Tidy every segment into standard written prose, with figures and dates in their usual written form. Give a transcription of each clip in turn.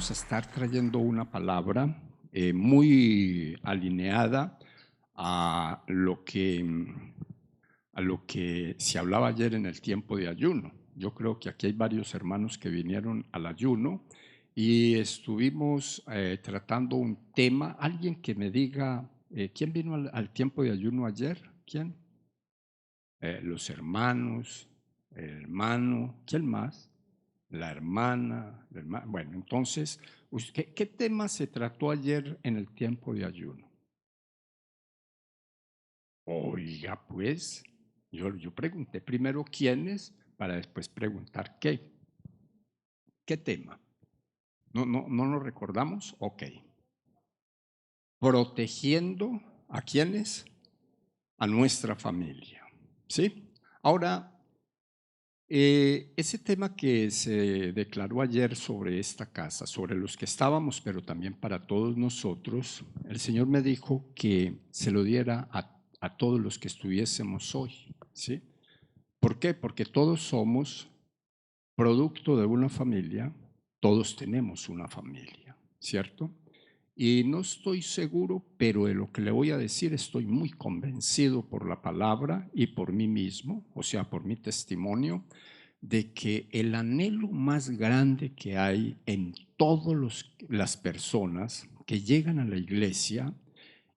vamos a estar trayendo una palabra muy alineada a lo que se hablaba ayer en el tiempo de ayuno. Yo creo que aquí hay varios hermanos que vinieron al ayuno y estuvimos tratando un tema. Alguien que me diga, ¿quién vino al tiempo de ayuno ayer? ¿Quién? Los hermanos, el hermano, ¿quién más? La hermana, Bueno, entonces, ¿qué tema se trató ayer en el tiempo de ayuno? Oiga, pues, yo pregunté primero quiénes para después preguntar qué. ¿Qué tema? ¿No lo recordamos? Ok. Protegiendo ¿a quiénes? A nuestra familia. ¿Sí? Ahora, ese tema que se declaró ayer sobre esta casa, sobre los que estábamos, pero también para todos nosotros, el Señor me dijo que se lo diera a todos los que estuviésemos hoy, ¿sí? ¿Por qué? Porque todos somos producto de una familia, todos tenemos una familia, ¿cierto? Y no estoy seguro, pero de lo que le voy a decir estoy muy convencido por la palabra y por mí mismo, o sea, por mi testimonio, de que el anhelo más grande que hay en todas las personas que llegan a la iglesia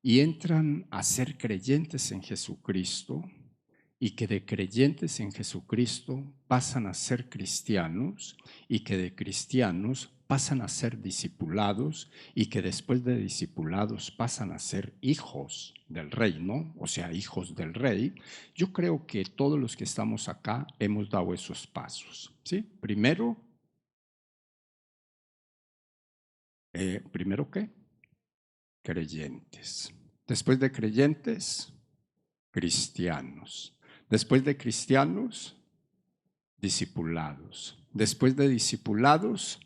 y entran a ser creyentes en Jesucristo y que de creyentes en Jesucristo pasan a ser cristianos y que de cristianos pasan a ser discipulados y que después de discipulados pasan a ser hijos del reino, o sea, hijos del rey. Yo creo que todos los que estamos acá hemos dado esos pasos, ¿sí? Primero, ¿primero qué? Creyentes. Después de creyentes, cristianos. Después de cristianos, discipulados. Después de discipulados,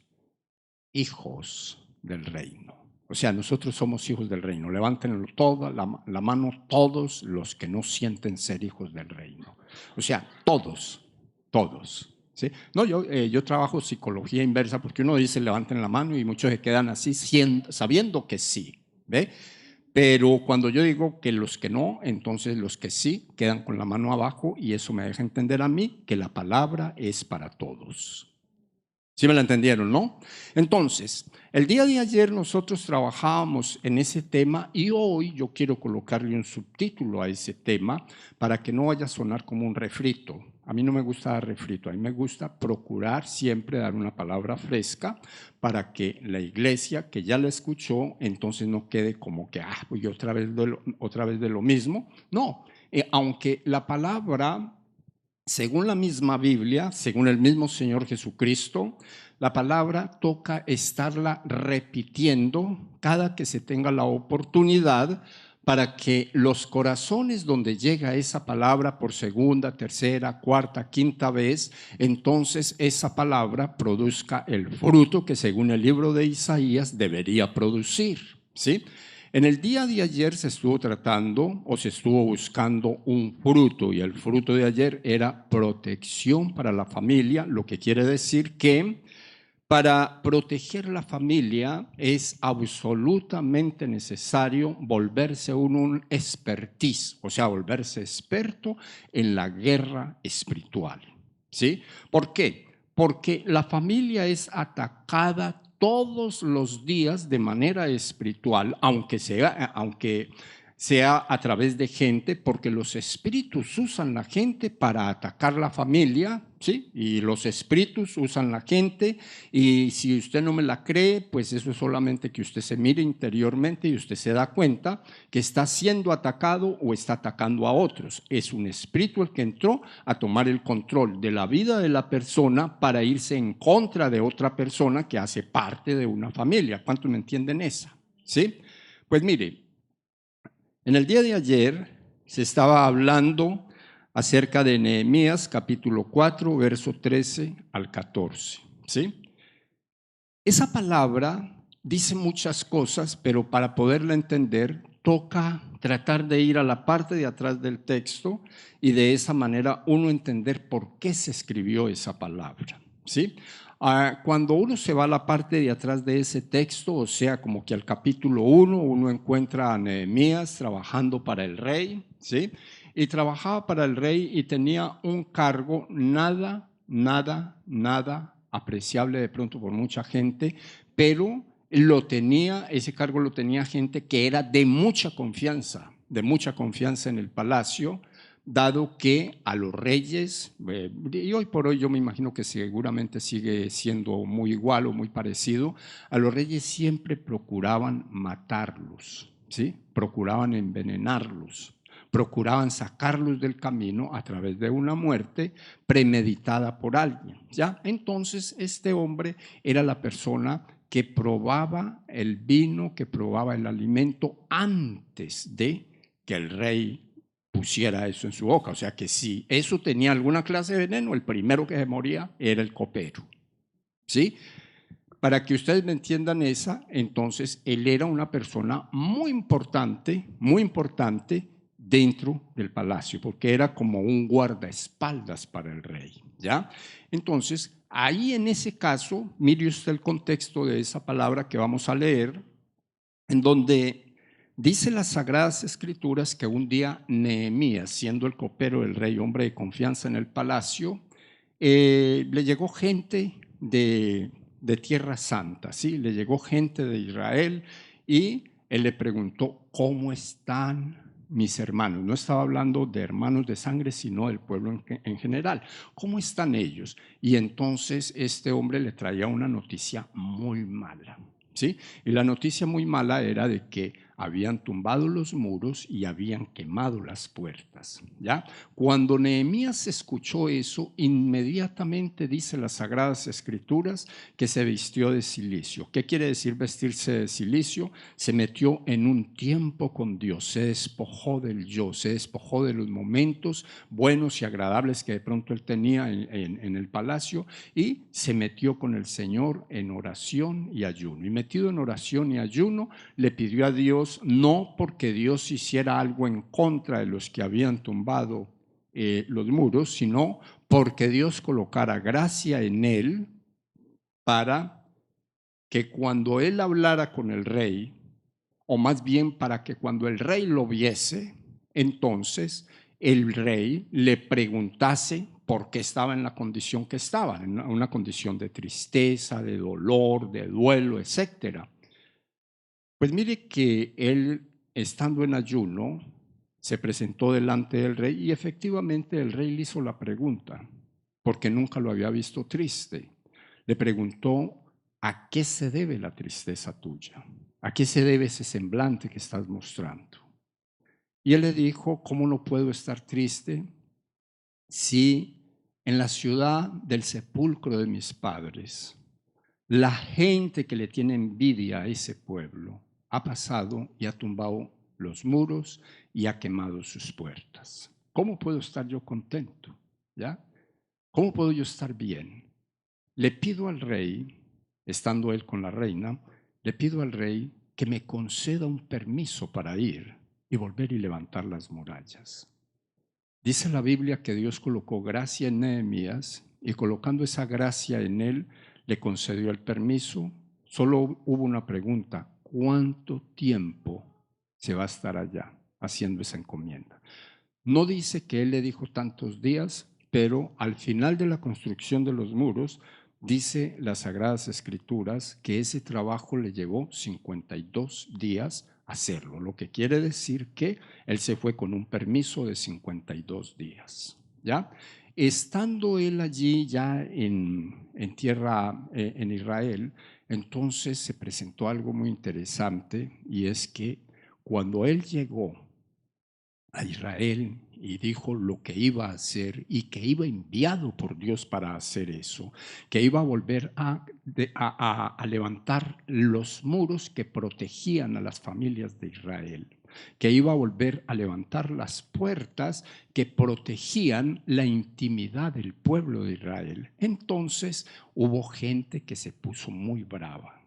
hijos del reino. O sea, nosotros somos hijos del reino. Levanten toda la mano todos los que no sienten ser hijos del reino. O sea, todos, todos. ¿Sí? No, yo trabajo psicología inversa porque uno dice levanten la mano y muchos se quedan así sabiendo que sí. ¿Ve? Pero cuando yo digo que los que no, entonces los que sí quedan con la mano abajo y eso me deja entender a mí que la palabra es para todos. ¿Sí me la entendieron, no? Entonces, el día de ayer nosotros trabajábamos en ese tema y hoy yo quiero colocarle un subtítulo a ese tema para que no vaya a sonar como un refrito. A mí no me gusta dar refrito, a mí me gusta procurar siempre dar una palabra fresca para que la iglesia que ya la escuchó entonces no quede como que, pues otra vez de lo mismo. No, aunque la palabra, según la misma Biblia, según el mismo Señor Jesucristo, la palabra toca estarla repitiendo cada que se tenga la oportunidad para que los corazones donde llega esa palabra por segunda, tercera, cuarta, quinta vez, entonces esa palabra produzca el fruto que según el libro de Isaías debería producir, ¿sí? En el día de ayer se estuvo tratando o se estuvo buscando un fruto y el fruto de ayer era protección para la familia, lo que quiere decir que para proteger la familia es absolutamente necesario volverse uno un expertise, o sea, volverse experto en la guerra espiritual. ¿Sí? ¿Por qué? Porque la familia es atacada todos los días de manera espiritual, aunque sea a través de gente, porque los espíritus usan la gente para atacar la familia, ¿sí? Y los espíritus usan la gente, y si usted no me la cree, pues eso es solamente que usted se mire interiormente y usted se da cuenta que está siendo atacado o está atacando a otros. Es un espíritu el que entró a tomar el control de la vida de la persona para irse en contra de otra persona que hace parte de una familia. ¿Cuántos me entienden esa? ¿Sí? Pues mire, en el día de ayer se estaba hablando acerca de Nehemías capítulo 4, verso 13 al 14, ¿sí? Esa palabra dice muchas cosas, pero para poderla entender toca tratar de ir a la parte de atrás del texto y de esa manera uno entender por qué se escribió esa palabra, ¿sí? Cuando uno se va a la parte de atrás de ese texto, o sea, como que al capítulo 1, uno encuentra a Nehemías trabajando para el rey, ¿sí? Y trabajaba para el rey y tenía un cargo nada apreciable de pronto por mucha gente, pero ese cargo lo tenía gente que era de mucha confianza en el palacio, dado que a los reyes, y hoy por hoy yo me imagino que seguramente sigue siendo muy igual o muy parecido, a los reyes siempre procuraban matarlos, ¿sí? Procuraban envenenarlos, procuraban sacarlos del camino a través de una muerte premeditada por alguien, ¿ya? Entonces este hombre era la persona que probaba el vino, que probaba el alimento antes de que el rey pusiera eso en su boca. O sea que si eso tenía alguna clase de veneno, el primero que se moría era el copero. ¿Sí? Para que ustedes me entiendan entonces él era una persona muy importante dentro del palacio, porque era como un guardaespaldas para el rey, ¿ya? Entonces, ahí en ese caso, mire usted el contexto de esa palabra que vamos a leer, en donde dice las Sagradas Escrituras que un día Nehemías, siendo el copero del rey, hombre de confianza en el palacio, le llegó gente de Tierra Santa, ¿sí? Le llegó gente de Israel y él le preguntó, ¿cómo están mis hermanos? No estaba hablando de hermanos de sangre, sino del pueblo en general. ¿Cómo están ellos? Y entonces este hombre le traía una noticia muy mala, ¿sí? Y la noticia muy mala era de que habían tumbado los muros y habían quemado las puertas, ¿ya? Cuando Nehemías escuchó eso, inmediatamente dice las Sagradas Escrituras que se vistió de cilicio. ¿Qué quiere decir vestirse de cilicio? Se metió en un tiempo con Dios, se despojó del yo, se despojó de los momentos buenos y agradables que de pronto él tenía en el palacio y se metió con el Señor en oración y ayuno. Y metido en oración y ayuno, le pidió a Dios, no porque Dios hiciera algo en contra de los que habían tumbado los muros, sino porque Dios colocara gracia en él para que cuando él hablara con el rey, o más bien para que cuando el rey lo viese, entonces el rey le preguntase por qué estaba en la condición que estaba, en una condición de tristeza, de dolor, de duelo, etcétera. Pues mire que él, estando en ayuno, se presentó delante del rey y efectivamente el rey le hizo la pregunta, porque nunca lo había visto triste. Le preguntó, ¿a qué se debe la tristeza tuya? ¿A qué se debe ese semblante que estás mostrando? Y él le dijo, ¿cómo no puedo estar triste si en la ciudad del sepulcro de mis padres la gente que le tiene envidia a ese pueblo ha pasado y ha tumbado los muros y ha quemado sus puertas? ¿Cómo puedo estar yo contento? ¿Ya? ¿Cómo puedo yo estar bien? Le pido al rey, estando él con la reina, le pido al rey que me conceda un permiso para ir y volver y levantar las murallas. Dice la Biblia que Dios colocó gracia en Nehemías y colocando esa gracia en él, le concedió el permiso. Solo hubo una pregunta: ¿cuánto tiempo se va a estar allá haciendo esa encomienda? No dice que él le dijo tantos días, pero al final de la construcción de los muros, dice las Sagradas Escrituras que ese trabajo le llevó 52 días hacerlo, lo que quiere decir que él se fue con un permiso de 52 días, ¿ya? Estando él allí ya en tierra, en Israel, entonces se presentó algo muy interesante y es que cuando él llegó a Israel y dijo lo que iba a hacer y que iba enviado por Dios para hacer eso, que iba a volver a levantar los muros que protegían a las familias de Israel, que iba a volver a levantar las puertas que protegían la intimidad del pueblo de Israel. Entonces hubo gente que se puso muy brava.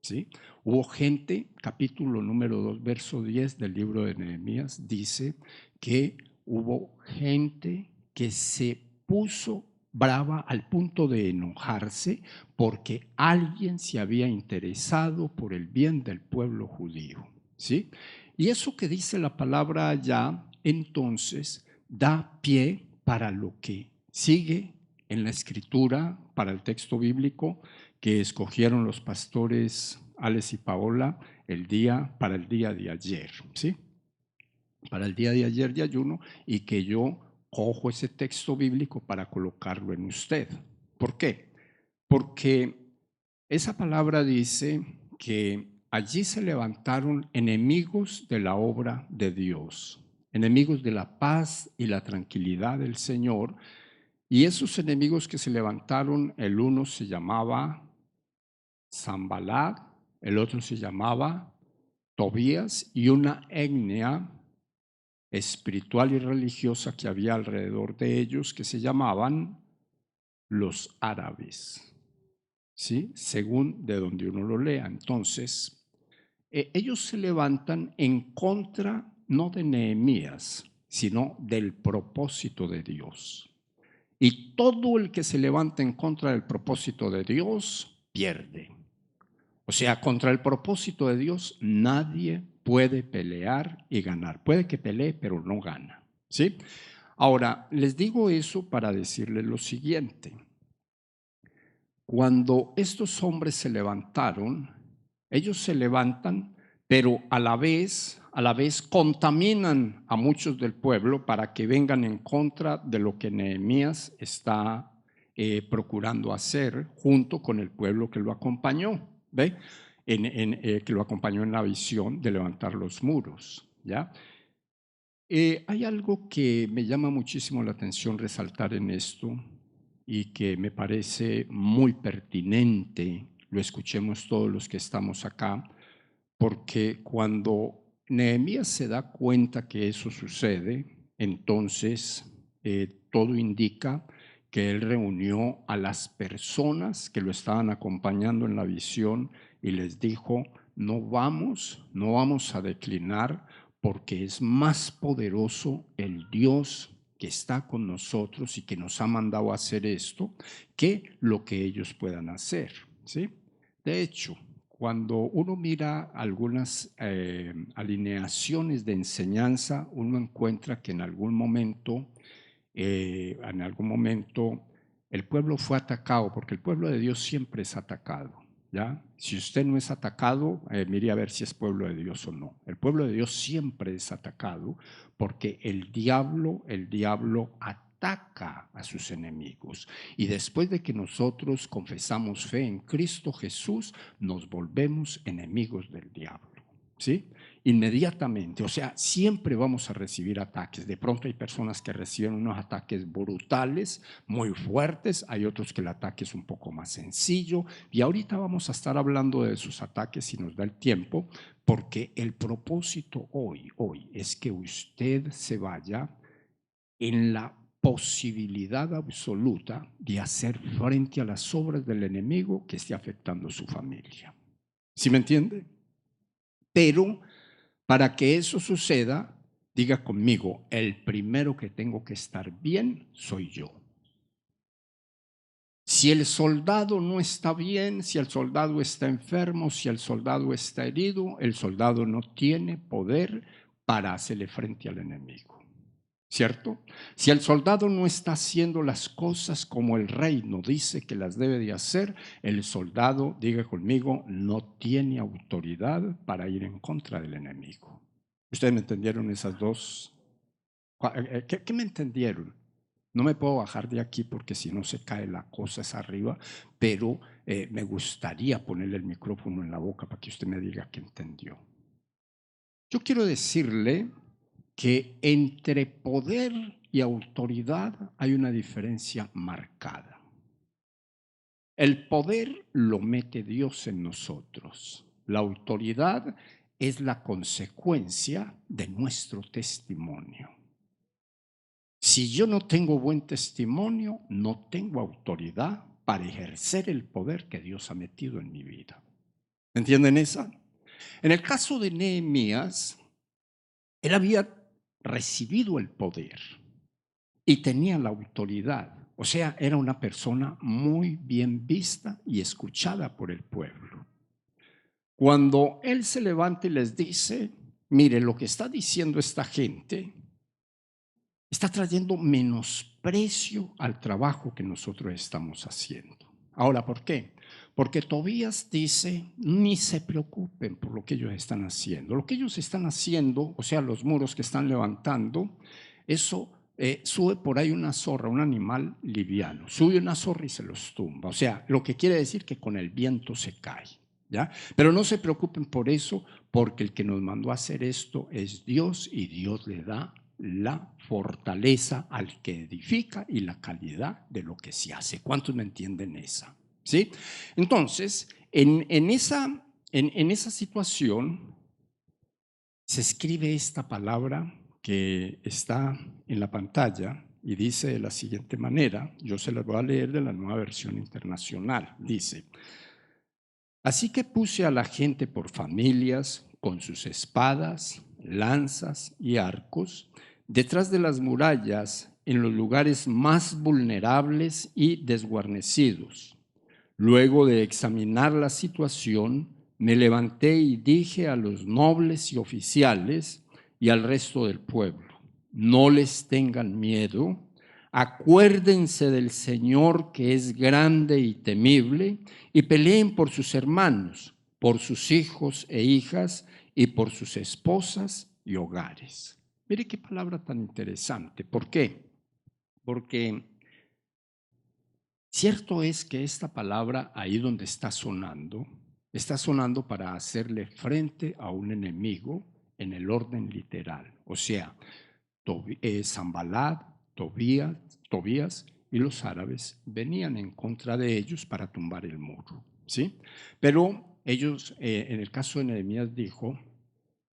¿Sí? Hubo gente, capítulo número 2, verso 10 del libro de Nehemías, dice que hubo gente que se puso brava al punto de enojarse porque alguien se había interesado por el bien del pueblo judío, ¿sí? Y eso que dice la palabra allá, entonces, da pie para lo que sigue en la escritura, para el texto bíblico que escogieron los pastores Alex y Paola para el día de ayer, ¿sí? Para el día de ayer de ayuno, y que yo cojo ese texto bíblico para colocarlo en usted. ¿Por qué? Porque esa palabra dice que allí se levantaron enemigos de la obra de Dios, enemigos de la paz y la tranquilidad del Señor. Y esos enemigos que se levantaron, el uno se llamaba Sanbalat, el otro se llamaba Tobías, y una etnia espiritual y religiosa que había alrededor de ellos que se llamaban los árabes, ¿sí? Según de donde uno lo lea. Entonces, ellos se levantan en contra no de Nehemías, sino del propósito de Dios. Y todo el que se levanta en contra del propósito de Dios pierde. O sea, contra el propósito de Dios nadie puede pelear y ganar. Puede que pelee, pero no gana, ¿sí? Ahora, les digo eso para decirles lo siguiente. Cuando estos hombres se levantaron, ellos se levantan, pero a la vez contaminan a muchos del pueblo para que vengan en contra de lo que Nehemías está procurando hacer junto con el pueblo que lo acompañó, ¿ve? Que lo acompañó en la visión de levantar los muros, ¿ya? Hay algo que me llama muchísimo la atención resaltar en esto y que me parece muy pertinente, lo escuchemos todos los que estamos acá, porque cuando Nehemías se da cuenta que eso sucede, entonces todo indica que él reunió a las personas que lo estaban acompañando en la visión y les dijo: no vamos a declinar, porque es más poderoso el Dios que está con nosotros y que nos ha mandado a hacer esto que lo que ellos puedan hacer, ¿sí? De hecho, cuando uno mira algunas alineaciones de enseñanza, uno encuentra que en algún momento el pueblo fue atacado, porque el pueblo de Dios siempre es atacado, ¿ya? Si usted no es atacado, mire a ver si es pueblo de Dios o no. El pueblo de Dios siempre es atacado porque el diablo ataca a sus enemigos. Y después de que nosotros confesamos fe en Cristo Jesús, nos volvemos enemigos del diablo, ¿sí? Inmediatamente, o sea, siempre vamos a recibir ataques. De pronto hay personas que reciben unos ataques brutales, muy fuertes, hay otros que el ataque es un poco más sencillo, y ahorita vamos a estar hablando de esos ataques si nos da el tiempo, porque el propósito hoy es que usted se vaya en la posibilidad absoluta de hacer frente a las obras del enemigo que esté afectando su familia. ¿Sí me entiende? Pero para que eso suceda, diga conmigo: el primero que tengo que estar bien soy yo. Si el soldado no está bien, si el soldado está enfermo, si el soldado está herido, el soldado no tiene poder para hacerle frente al enemigo, ¿cierto? Si el soldado no está haciendo las cosas como el reino dice que las debe de hacer, el soldado, diga conmigo, no tiene autoridad para ir en contra del enemigo. ¿Ustedes me entendieron esas dos? ¿Qué me entendieron? No me puedo bajar de aquí porque si no se cae la cosa es arriba, pero me gustaría ponerle el micrófono en la boca para que usted me diga que entendió. Yo quiero decirle que entre poder y autoridad hay una diferencia marcada. El poder lo mete Dios en nosotros. La autoridad es la consecuencia de nuestro testimonio. Si yo no tengo buen testimonio, no tengo autoridad para ejercer el poder que Dios ha metido en mi vida. ¿Entienden esa? En el caso de Nehemías, él había recibido el poder y tenía la autoridad. O sea, era una persona muy bien vista y escuchada por el pueblo. Cuando él se levanta y les dice, mire, lo que está diciendo esta gente está trayendo menosprecio al trabajo que nosotros estamos haciendo. Ahora, ¿por qué? Porque Tobías dice, ni se preocupen por lo que ellos están haciendo. Lo que ellos están haciendo, o sea, los muros que están levantando, eso sube por ahí una zorra, un animal liviano. Sube una zorra y se los tumba. O sea, lo que quiere decir que con el viento se cae. ¿Ya? Pero no se preocupen por eso, porque el que nos mandó a hacer esto es Dios y Dios le da la fortaleza al que edifica y la calidad de lo que se hace. ¿Cuántos me entienden esa? ¿Sí? Entonces, en esa situación se escribe esta palabra que está en la pantalla y dice de la siguiente manera, yo se las voy a leer de la Nueva Versión Internacional, dice: así que puse a la gente por familias, con sus espadas, lanzas y arcos, detrás de las murallas, en los lugares más vulnerables y desguarnecidos. Luego de examinar la situación, me levanté y dije a los nobles y oficiales y al resto del pueblo: no les tengan miedo, acuérdense del Señor, que es grande y temible, y peleen por sus hermanos, por sus hijos e hijas y por sus esposas y hogares. Mire qué palabra tan interesante. ¿Por qué? Porque cierto es que esta palabra ahí donde está sonando para hacerle frente a un enemigo en el orden literal. O sea, Sanbalat, Tobías y los árabes venían en contra de ellos para tumbar el muro, ¿sí? Pero ellos, en el caso de Nehemías, dijo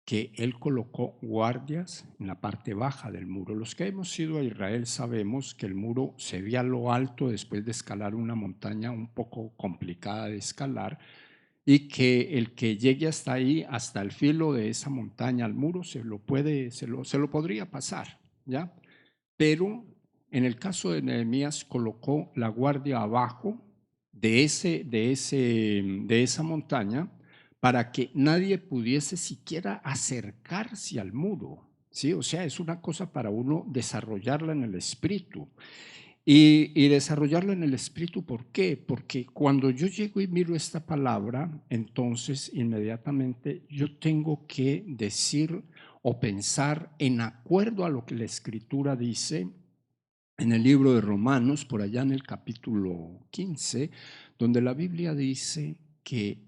que él colocó guardias en la parte baja del muro. Los que hemos ido a Israel sabemos que el muro se ve a lo alto después de escalar una montaña un poco complicada de escalar, y que el que llegue hasta ahí, hasta el filo de esa montaña, al muro, se lo podría pasar, ¿ya? Pero en el caso de Nehemías colocó la guardia abajo de esa montaña para que nadie pudiese siquiera acercarse al muro, ¿sí? O sea, es una cosa para uno desarrollarla en el espíritu. Y desarrollarlo en el espíritu, ¿por qué? Porque cuando yo llego y miro esta palabra, entonces inmediatamente yo tengo que decir o pensar en acuerdo a lo que la Escritura dice en el libro de Romanos, por allá en el capítulo 15, donde la Biblia dice que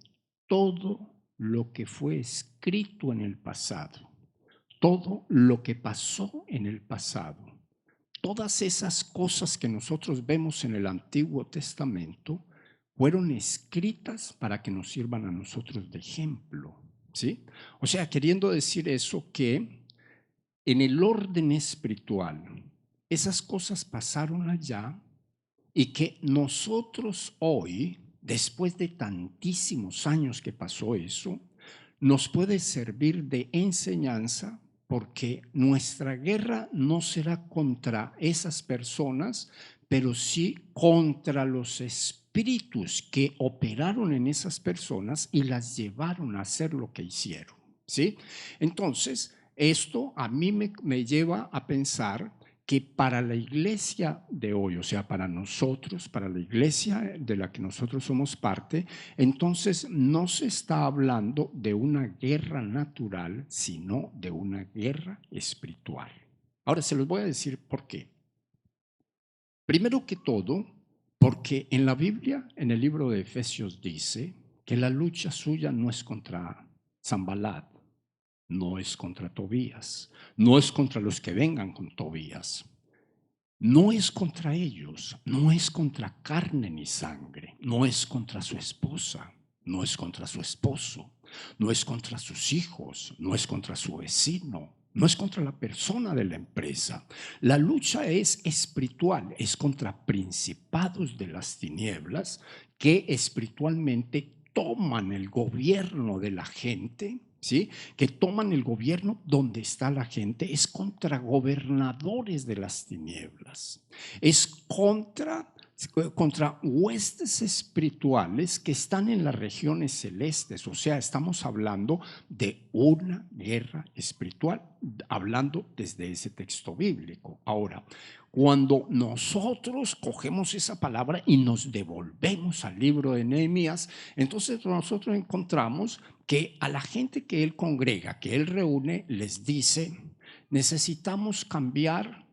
todo lo que fue escrito en el pasado, todo lo que pasó en el pasado, todas esas cosas que nosotros vemos en el Antiguo Testamento fueron escritas para que nos sirvan a nosotros de ejemplo, ¿sí? O sea, queriendo decir eso, que en el orden espiritual esas cosas pasaron allá y que nosotros hoy, después de tantísimos años que pasó eso, nos puede servir de enseñanza, porque nuestra guerra no será contra esas personas, pero sí contra los espíritus que operaron en esas personas y las llevaron a hacer lo que hicieron, ¿sí? Entonces, esto a mí me lleva a pensar que para la iglesia de hoy, o sea, para nosotros, para la iglesia de la que nosotros somos parte, entonces no se está hablando de una guerra natural, sino de una guerra espiritual. Ahora se los voy a decir por qué. Primero que todo, porque en la Biblia, en el libro de Efesios, dice que la lucha suya no es contra Sanbalat, no es contra Tobías, no es contra los que vengan con Tobías, no es contra ellos, no es contra carne ni sangre, no es contra su esposa, no es contra su esposo, no es contra sus hijos, no es contra su vecino, no es contra la persona de la empresa. La lucha es espiritual, es contra principados de las tinieblas que espiritualmente toman el gobierno de la gente, ¿sí? Que toman el gobierno donde está la gente, es contra gobernadores de las tinieblas, es contra huestes espirituales que están en las regiones celestes. O sea, estamos hablando de una guerra espiritual, hablando desde ese texto bíblico. Ahora, cuando nosotros cogemos esa palabra y nos devolvemos al libro de Nehemías, entonces nosotros encontramos que a la gente que él congrega, que él reúne, les dice: necesitamos cambiar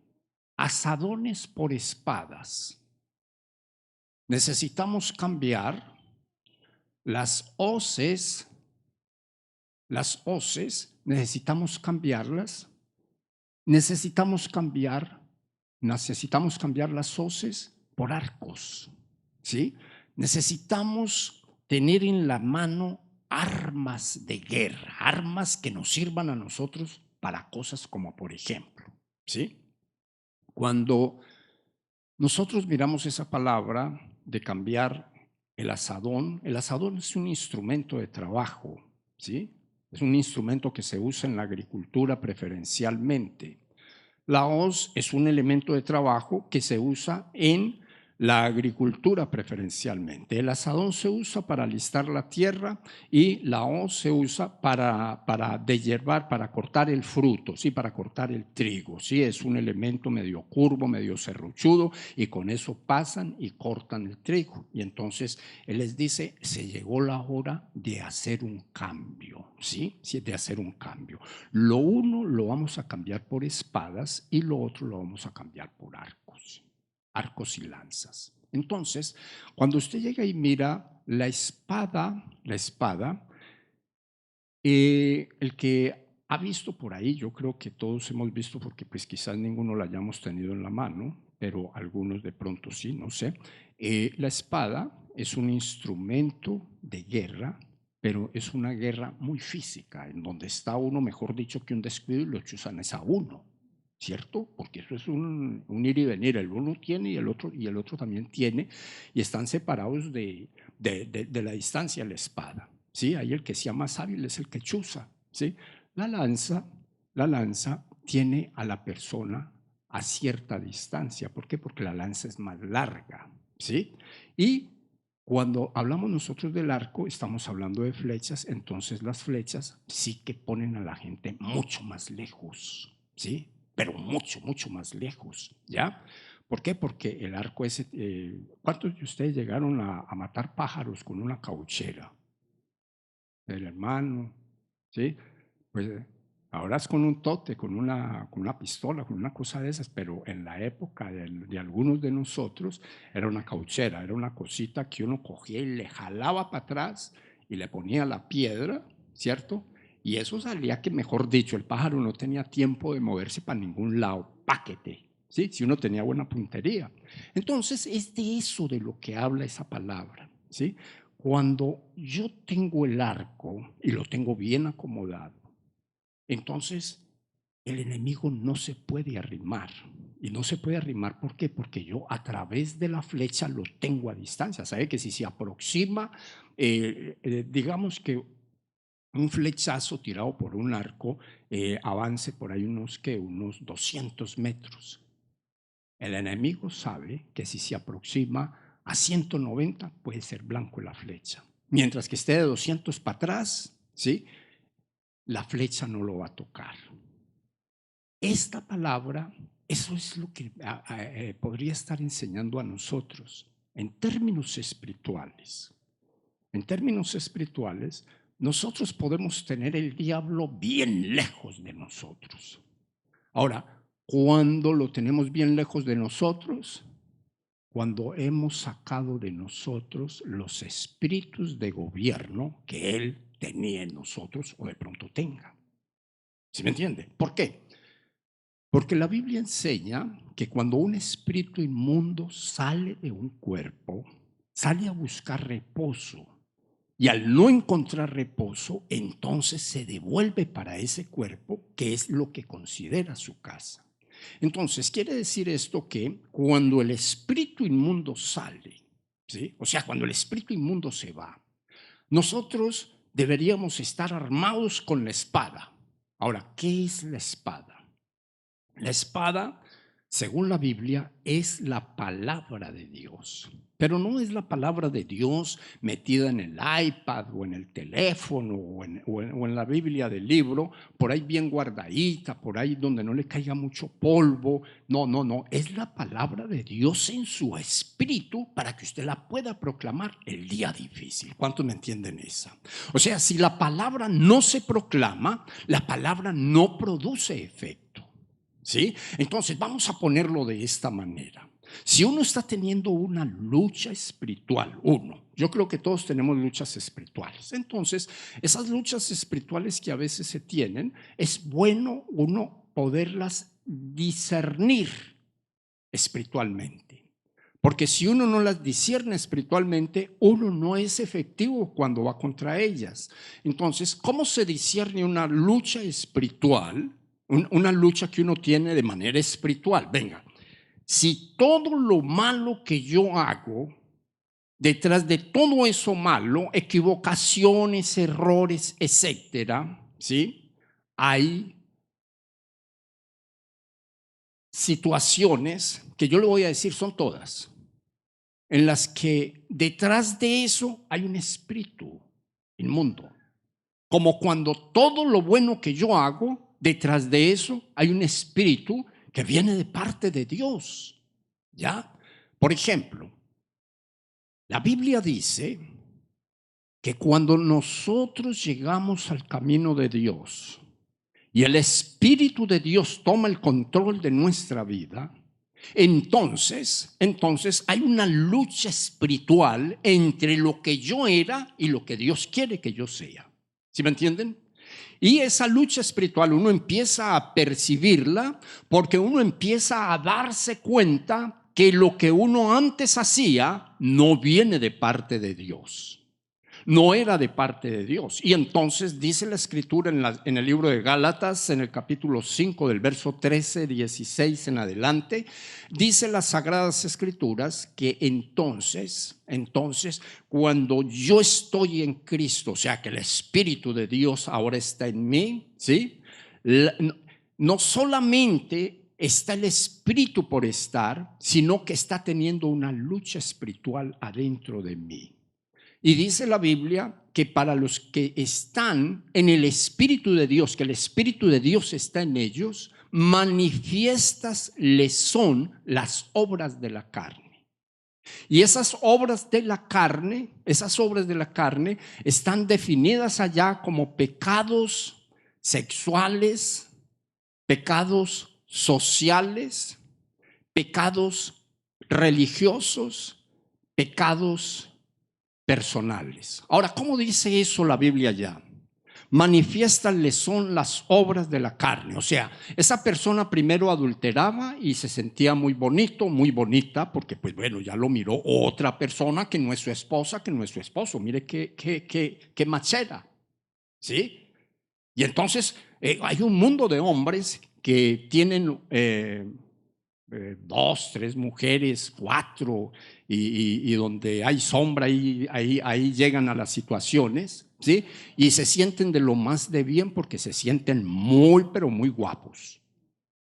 asadones por espadas. Necesitamos cambiar las hoces, necesitamos cambiarlas, necesitamos cambiar las hoces por arcos, ¿sí? Necesitamos tener en la mano armas de guerra, armas que nos sirvan a nosotros para cosas como, por ejemplo, ¿sí? Cuando nosotros miramos esa palabra de cambiar el asadón es un instrumento de trabajo, ¿sí? Es un instrumento que se usa en la agricultura preferencialmente. La hoz es un elemento de trabajo que se usa en la agricultura preferencialmente. El asadón se usa para alistar la tierra y la hoz se usa para deshiervar, para cortar el fruto, ¿sí? Para cortar el trigo. ¿Sí? Es un elemento medio curvo, medio serruchudo, y con eso pasan y cortan el trigo. Y entonces él les dice: se llegó la hora de hacer un cambio, ¿sí? De hacer un cambio. Lo uno lo vamos a cambiar por espadas y lo otro lo vamos a cambiar por arcos y lanzas. Entonces, cuando usted llega y mira la espada, el que ha visto por ahí, yo creo que todos hemos visto, porque pues quizás ninguno la hayamos tenido en la mano, pero algunos de pronto sí, no sé. La espada es un instrumento de guerra, pero es una guerra muy física, en donde está uno, mejor dicho, que un descuido y lo chuzan es a uno, ¿cierto? Porque eso es un ir y venir, el uno tiene y el otro también tiene, y están separados de la distancia la espada, ¿sí? Ahí el que sea más hábil es el que chuza, ¿sí? La lanza tiene a la persona a cierta distancia. ¿Por qué? Porque la lanza es más larga, ¿sí? Y cuando hablamos nosotros del arco, estamos hablando de flechas, entonces las flechas sí que ponen a la gente mucho más lejos, ¿sí? Pero mucho, mucho más lejos, ¿ya? ¿Por qué? Porque el arco es… ¿cuántos de ustedes llegaron a matar pájaros con una cauchera? El hermano, ¿sí? Pues ahora es con un tote, con una pistola, con una cosa de esas, pero en la época de algunos de nosotros era una cauchera, era una cosita que uno cogía y le jalaba para atrás y le ponía la piedra, ¿cierto? Y eso salía que, mejor dicho, el pájaro no tenía tiempo de moverse para ningún lado, paquete, ¿sí? Si uno tenía buena puntería. Entonces es de eso de lo que habla esa palabra, ¿sí? Cuando yo tengo el arco y lo tengo bien acomodado, entonces el enemigo no se puede arrimar. Y no se puede arrimar, ¿por qué? Porque yo a través de la flecha lo tengo a distancia. ¿Sabe que si se aproxima, digamos que un flechazo tirado por un arco avance por ahí unos 200 metros? El enemigo sabe que si se aproxima a 190 puede ser blanco la flecha. Mientras que esté de 200 para atrás, ¿sí? La flecha no lo va a tocar. Esta palabra, eso es lo que podría estar enseñando a nosotros en términos espirituales. En términos espirituales, nosotros podemos tener el diablo bien lejos de nosotros. Ahora, ¿cuándo lo tenemos bien lejos de nosotros? Cuando hemos sacado de nosotros los espíritus de gobierno que él tenía en nosotros o de pronto tenga. ¿Sí me entiende? ¿Por qué? Porque la Biblia enseña que cuando un espíritu inmundo sale de un cuerpo, sale a buscar reposo. Y al no encontrar reposo, entonces se devuelve para ese cuerpo, que es lo que considera su casa. Entonces, quiere decir esto que cuando el espíritu inmundo sale, ¿sí? O sea, cuando el espíritu inmundo se va, nosotros deberíamos estar armados con la espada. Ahora, ¿qué es la espada? La espada, según la Biblia, es la palabra de Dios. Pero no es la palabra de Dios metida en el iPad o en el teléfono o en la Biblia del libro, por ahí bien guardadita, por ahí donde no le caiga mucho polvo. No. Es la palabra de Dios en su espíritu para que usted la pueda proclamar el día difícil. ¿Cuántos me entienden esa? O sea, si la palabra no se proclama, la palabra no produce efecto. ¿Sí? Entonces vamos a ponerlo de esta manera. Si uno está teniendo una lucha espiritual, yo creo que todos tenemos luchas espirituales. Entonces, esas luchas espirituales que a veces se tienen, es bueno uno poderlas discernir espiritualmente. Porque si uno no las discierne espiritualmente, uno no es efectivo cuando va contra ellas. Entonces, ¿cómo se discierne una lucha espiritual? Una lucha que uno tiene de manera espiritual. Venga, si todo lo malo que yo hago, detrás de todo eso malo, equivocaciones, errores, etcétera, ¿sí? Hay situaciones que yo le voy a decir, son todas, en las que detrás de eso hay un espíritu inmundo. Como cuando todo lo bueno que yo hago, detrás de eso hay un espíritu que viene de parte de Dios. ¿Ya? Por ejemplo, la Biblia dice que cuando nosotros llegamos al camino de Dios y el Espíritu de Dios toma el control de nuestra vida, entonces hay una lucha espiritual entre lo que yo era y lo que Dios quiere que yo sea. ¿Sí me entienden? Y esa lucha espiritual uno empieza a percibirla porque uno empieza a darse cuenta que lo que uno antes hacía no viene de parte de Dios. No era de parte de Dios. Y entonces dice la escritura en el libro de Gálatas, en el capítulo 5, del verso 13, 16 en adelante, dice las sagradas escrituras que entonces, cuando yo estoy en Cristo, o sea que el Espíritu de Dios ahora está en mí, ¿sí? No solamente está el Espíritu por estar, sino que está teniendo una lucha espiritual adentro de mí. Y dice la Biblia que para los que están en el Espíritu de Dios, que el Espíritu de Dios está en ellos, manifiestas les son las obras de la carne. Y esas obras de la carne están definidas allá como pecados sexuales, pecados sociales, pecados religiosos, pecados personales. Ahora, ¿cómo dice eso la Biblia ya? Manifiéstanle son las obras de la carne. O sea, esa persona primero adulteraba y se sentía muy bonito, muy bonita, porque pues bueno, ya lo miró otra persona que no es su esposa, que no es su esposo. Mire qué machera, ¿sí? Y entonces hay un mundo de hombres que tienen 2, 3 mujeres, 4, y donde hay sombra, ahí llegan a las situaciones, ¿sí? Y se sienten de lo más de bien porque se sienten muy, pero muy guapos,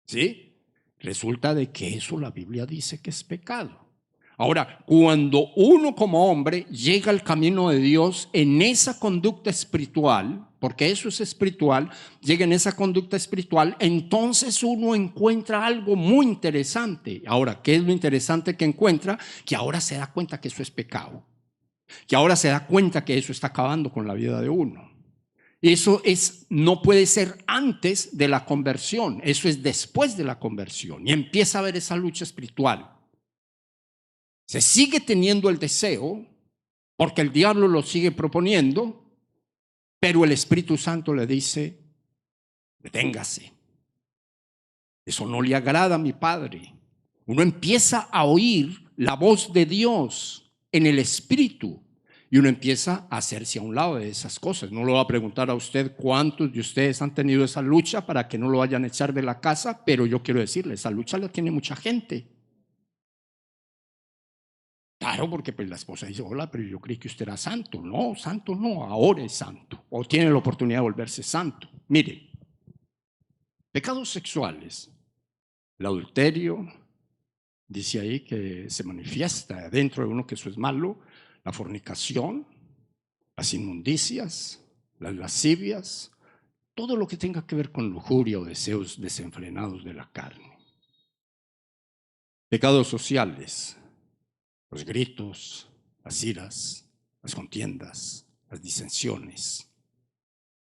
¿sí? Resulta de que eso la Biblia dice que es pecado. Ahora, cuando uno como hombre llega al camino de Dios en esa conducta espiritual, porque eso es espiritual, llega en esa conducta espiritual, entonces uno encuentra algo muy interesante. Ahora, ¿qué es lo interesante que encuentra? Que ahora se da cuenta que eso es pecado, que ahora se da cuenta que eso está acabando con la vida de uno. Eso no puede ser antes de la conversión, eso es después de la conversión, y empieza a haber esa lucha espiritual. Se sigue teniendo el deseo porque el diablo lo sigue proponiendo, pero el Espíritu Santo le dice: deténgase, eso no le agrada a mi Padre. Uno empieza a oír la voz de Dios en el Espíritu y uno empieza a hacerse a un lado de esas cosas. No lo voy a preguntar a usted cuántos de ustedes han tenido esa lucha para que no lo vayan a echar de la casa, pero yo quiero decirle, esa lucha la tiene mucha gente. Claro, porque pues la esposa dice, hola, pero yo creí que usted era santo. No, santo no, ahora es santo. O tiene la oportunidad de volverse santo. Mire, pecados sexuales, el adulterio, dice ahí que se manifiesta dentro de uno que eso es malo, la fornicación, las inmundicias, las lascivias, todo lo que tenga que ver con lujuria o deseos desenfrenados de la carne. Pecados sociales, los gritos, las iras, las contiendas, las disensiones,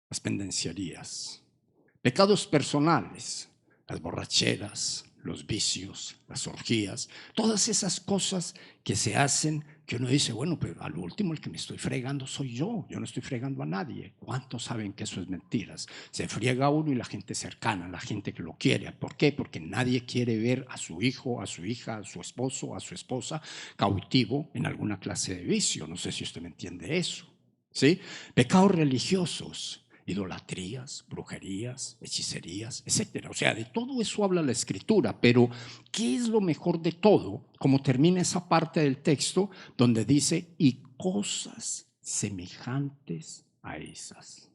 las pendenciarías. Pecados personales, las borracheras, los vicios, las orgías, todas esas cosas que se hacen que uno dice, bueno, pero al último el que me estoy fregando soy yo no estoy fregando a nadie. ¿Cuántos saben que eso es mentiras? Se friega uno y la gente cercana, la gente que lo quiere. ¿Por qué? Porque nadie quiere ver a su hijo, a su hija, a su esposo, a su esposa cautivo en alguna clase de vicio. No sé si usted me entiende eso. ¿Sí? Pecados religiosos, idolatrías, brujerías, hechicerías, etcétera. O sea, de todo eso habla la Escritura, pero ¿qué es lo mejor de todo? Como termina esa parte del texto donde dice, y cosas semejantes a esas.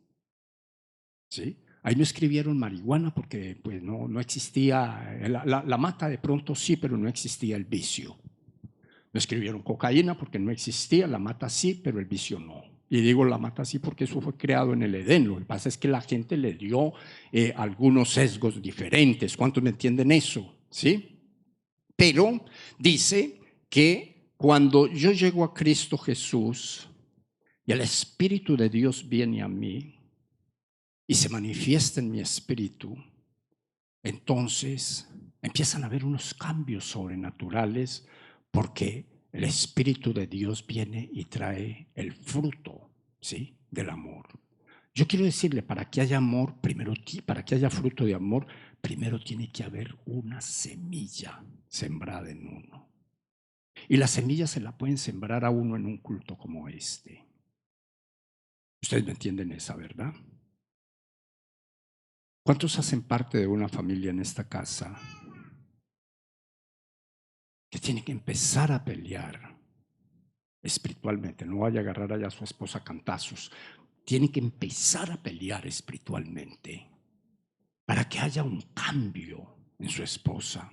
¿Sí? Ahí no escribieron marihuana porque pues, no existía, la mata de pronto sí, pero no existía el vicio. No escribieron cocaína porque no existía, la mata sí, pero el vicio no. Y digo la mata sí porque eso fue creado en el Edén. Lo que pasa es que la gente le dio algunos sesgos diferentes. ¿Cuántos me entienden eso? ¿Sí? Pero dice que cuando yo llego a Cristo Jesús y el Espíritu de Dios viene a mí y se manifiesta en mi espíritu, entonces empiezan a haber unos cambios sobrenaturales porque el Espíritu de Dios viene y trae el fruto, ¿sí?, del amor. Yo quiero decirle, para que haya amor, primero, para que haya fruto de amor, primero tiene que haber una semilla sembrada en uno. Y la semilla se la pueden sembrar a uno en un culto como este. Ustedes me entienden esa, ¿verdad? ¿Cuántos hacen parte de una familia en esta casa que tiene que empezar a pelear espiritualmente? No vaya a agarrar allá a su esposa a cantazos. Tiene que empezar a pelear espiritualmente para que haya un cambio en su esposa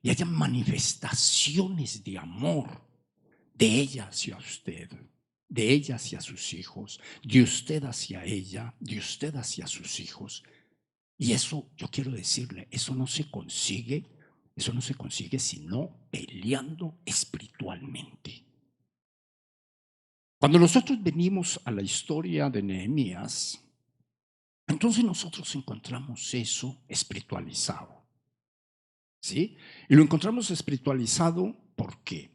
y haya manifestaciones de amor de ella hacia usted, de ella hacia sus hijos, de usted hacia ella, de usted hacia sus hijos. Y eso, yo quiero decirle, eso no se consigue sino peleando espiritualmente. Cuando nosotros venimos a la historia de Nehemías, entonces nosotros encontramos eso espiritualizado, ¿sí? Y lo encontramos espiritualizado, ¿por qué?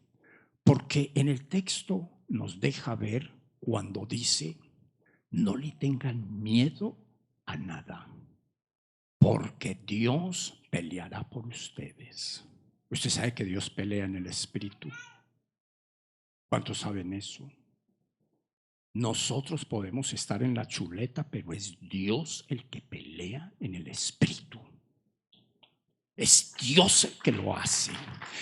Porque en el texto nos deja ver cuando dice, no le tengan miedo a nada, porque Dios peleará por ustedes. Usted sabe que Dios pelea en el espíritu. ¿Cuántos saben eso? Nosotros podemos estar en la chuleta, pero es Dios el que pelea en el espíritu. Es Dios el que lo hace.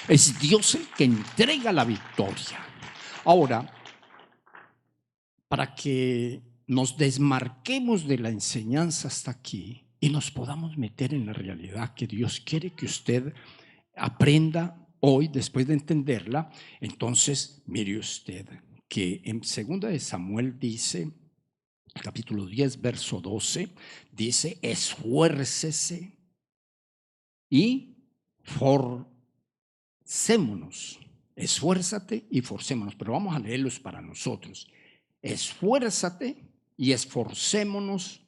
Es Dios el que entrega la victoria. Ahora, para que nos desmarquemos de la enseñanza hasta aquí y nos podamos meter en la realidad que Dios quiere que usted aprenda hoy, después de entenderla, entonces mire usted que en 2 de Samuel dice, capítulo 10, verso 12, dice, esfuércese y forcémonos. Esfuérzate y forcémonos, pero vamos a leerlos para nosotros. Esfuérzate y esforcémonos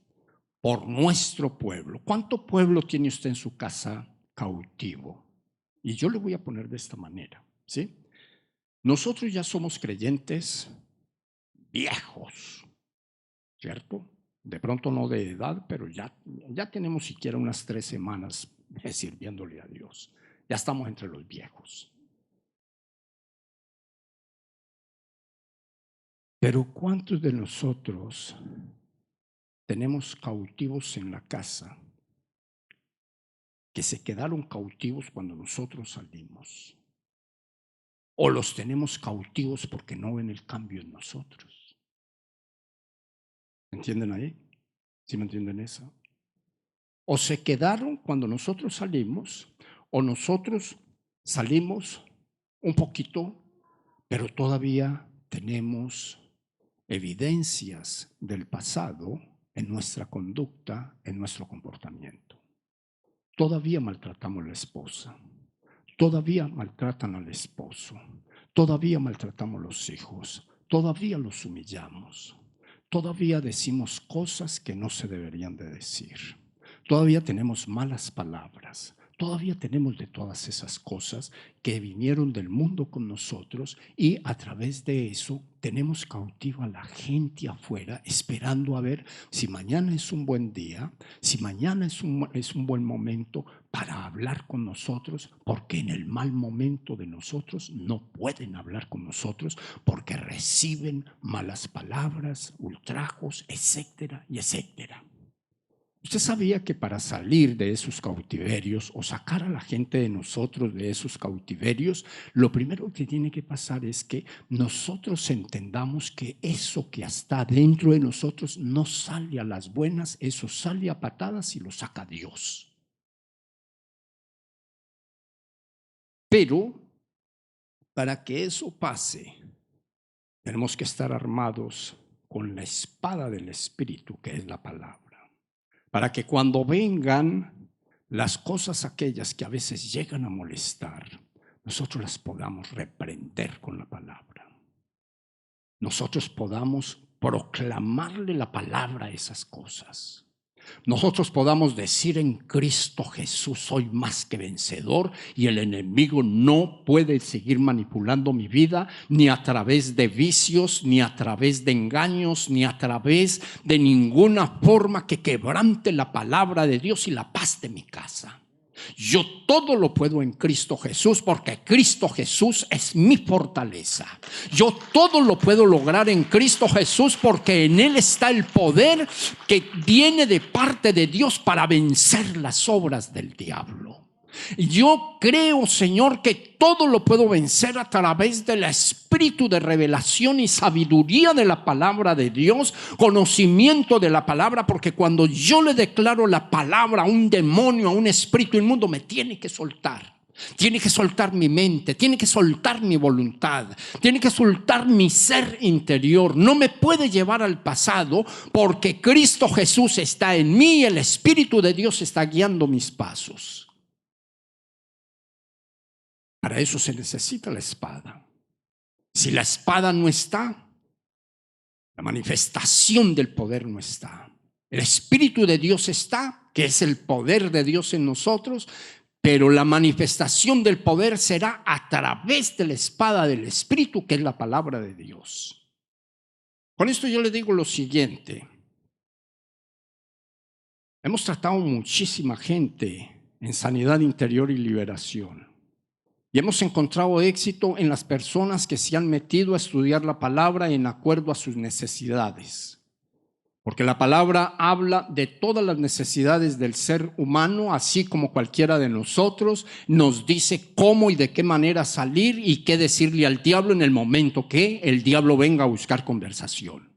por nuestro pueblo. ¿Cuánto pueblo tiene usted en su casa cautivo? Y yo le voy a poner de esta manera, ¿sí? Nosotros ya somos creyentes viejos, ¿cierto? De pronto no de edad, pero ya tenemos siquiera unas 3 semanas sirviéndole a Dios. Ya estamos entre los viejos. Pero ¿cuántos de nosotros tenemos cautivos en la casa que se quedaron cautivos cuando nosotros salimos? o los tenemos cautivos porque no ven el cambio en nosotros. ¿Entienden ahí? ¿Sí me entienden eso? O se quedaron cuando nosotros salimos, o nosotros salimos un poquito, pero todavía tenemos evidencias del pasado en nuestra conducta, en nuestro comportamiento. Todavía maltratamos a la esposa, todavía maltratan al esposo, todavía maltratamos a los hijos, todavía los humillamos, todavía decimos cosas que no se deberían de decir, todavía tenemos malas palabras. Todavía tenemos de todas esas cosas que vinieron del mundo con nosotros y a través de eso tenemos cautivo a la gente afuera esperando a ver si mañana es un buen día, si mañana es un buen momento para hablar con nosotros, porque en el mal momento de nosotros no pueden hablar con nosotros porque reciben malas palabras, ultrajos, etcétera y etcétera. ¿Usted sabía que para salir de esos cautiverios o sacar a la gente de nosotros de esos cautiverios, lo primero que tiene que pasar es que nosotros entendamos que eso que está dentro de nosotros no sale a las buenas, eso sale a patadas y lo saca Dios? Pero para que eso pase, tenemos que estar armados con la espada del Espíritu, que es la palabra. Para que cuando vengan las cosas aquellas que a veces llegan a molestar, nosotros las podamos reprender con la palabra. Nosotros podamos proclamarle la palabra a esas cosas. Nosotros podamos decir en Cristo Jesús soy más que vencedor y el enemigo no puede seguir manipulando mi vida ni a través de vicios, ni a través de engaños, ni a través de ninguna forma que quebrante la palabra de Dios y la paz de mi casa. Yo todo lo puedo en Cristo Jesús porque Cristo Jesús es mi fortaleza. Yo todo lo puedo lograr en Cristo Jesús porque en Él está el poder que viene de parte de Dios para vencer las obras del diablo. Yo creo, Señor, que todo lo puedo vencer a través del espíritu de revelación y sabiduría de la palabra de Dios, conocimiento de la palabra, porque cuando yo le declaro la palabra a un demonio, a un espíritu inmundo, me tiene que soltar. Tiene que soltar mi mente, tiene que soltar mi voluntad, tiene que soltar mi ser interior. No me puede llevar al pasado porque Cristo Jesús está en mí y el Espíritu de Dios está guiando mis pasos. Para eso se necesita la espada. Si la espada no está, la manifestación del poder no está. El Espíritu de Dios está, que es el poder de Dios en nosotros, pero la manifestación del poder será a través de la espada del Espíritu, que es la palabra de Dios. Con esto yo le digo lo siguiente. Hemos tratado muchísima gente en sanidad interior y liberación. Y hemos encontrado éxito en las personas que se han metido a estudiar la palabra en acuerdo a sus necesidades. Porque la palabra habla de todas las necesidades del ser humano, así como cualquiera de nosotros. Nos dice cómo y de qué manera salir y qué decirle al diablo en el momento que el diablo venga a buscar conversación.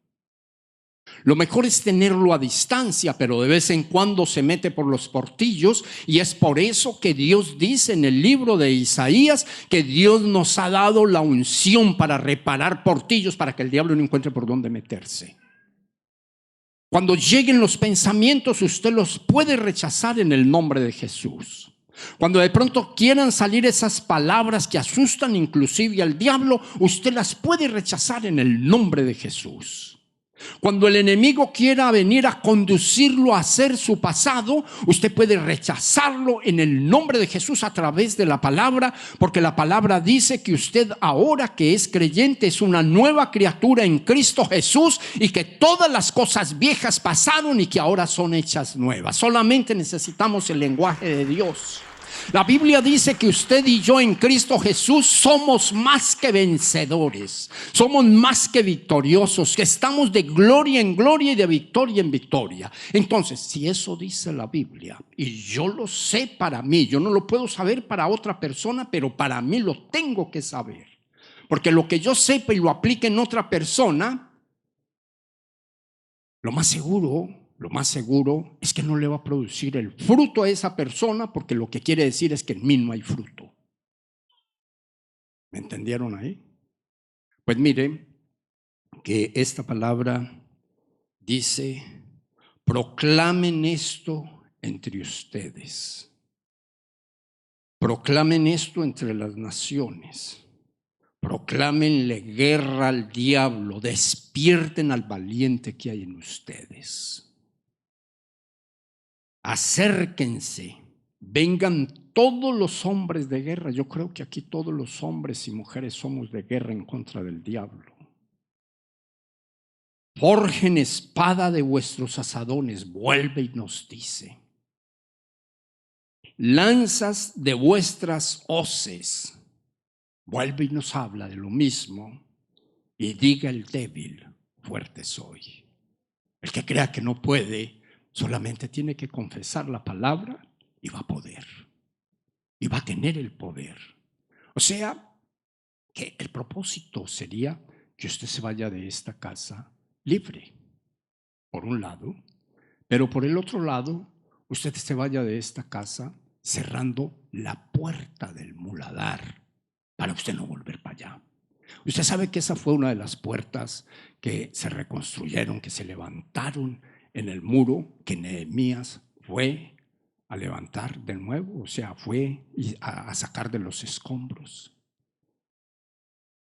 Lo mejor es tenerlo a distancia, pero de vez en cuando se mete por los portillos, y es por eso que Dios dice en el libro de Isaías que Dios nos ha dado la unción para reparar portillos para que el diablo no encuentre por dónde meterse. Cuando lleguen los pensamientos, usted los puede rechazar en el nombre de Jesús. Cuando de pronto quieran salir esas palabras que asustan inclusive al diablo, usted las puede rechazar en el nombre de Jesús. Cuando el enemigo quiera venir a conducirlo a hacer su pasado, usted puede rechazarlo en el nombre de Jesús a través de la palabra, porque la palabra dice que usted ahora que es creyente es una nueva criatura en Cristo Jesús y que todas las cosas viejas pasaron y que ahora son hechas nuevas. Solamente necesitamos el lenguaje de Dios. La Biblia dice que usted y yo en Cristo Jesús somos más que vencedores, somos más que victoriosos, que estamos de gloria en gloria y de victoria en victoria. Entonces, si eso dice la Biblia y yo lo sé para mí, yo no lo puedo saber para otra persona, pero para mí lo tengo que saber. Porque lo que yo sepa y lo aplique en otra persona, lo más seguro es que no le va a producir el fruto a esa persona, porque lo que quiere decir es que en mí no hay fruto. ¿Me entendieron ahí? Pues mire que esta palabra dice: proclamen esto entre ustedes. Proclamen esto entre las naciones. Proclámenle guerra al diablo. Despierten al valiente que hay en ustedes. Acérquense. Vengan todos los hombres de guerra. Yo creo que aquí todos los hombres y mujeres somos de guerra en contra del diablo. Forjen espada de vuestros asadones. Vuelve y nos dice: lanzas de vuestras hoces. Vuelve y nos habla de lo mismo. Y diga el débil: fuerte soy. El que crea que no puede, solamente tiene que confesar la palabra y va a poder. Y va a tener el poder. O sea, que el propósito sería que usted se vaya de esta casa libre, por un lado, pero por el otro lado, usted se vaya de esta casa cerrando la puerta del muladar para usted no volver para allá. Usted sabe que esa fue una de las puertas que se reconstruyeron, que se levantaron en el muro, que Nehemías fue a levantar de nuevo, o sea, fue a sacar de los escombros.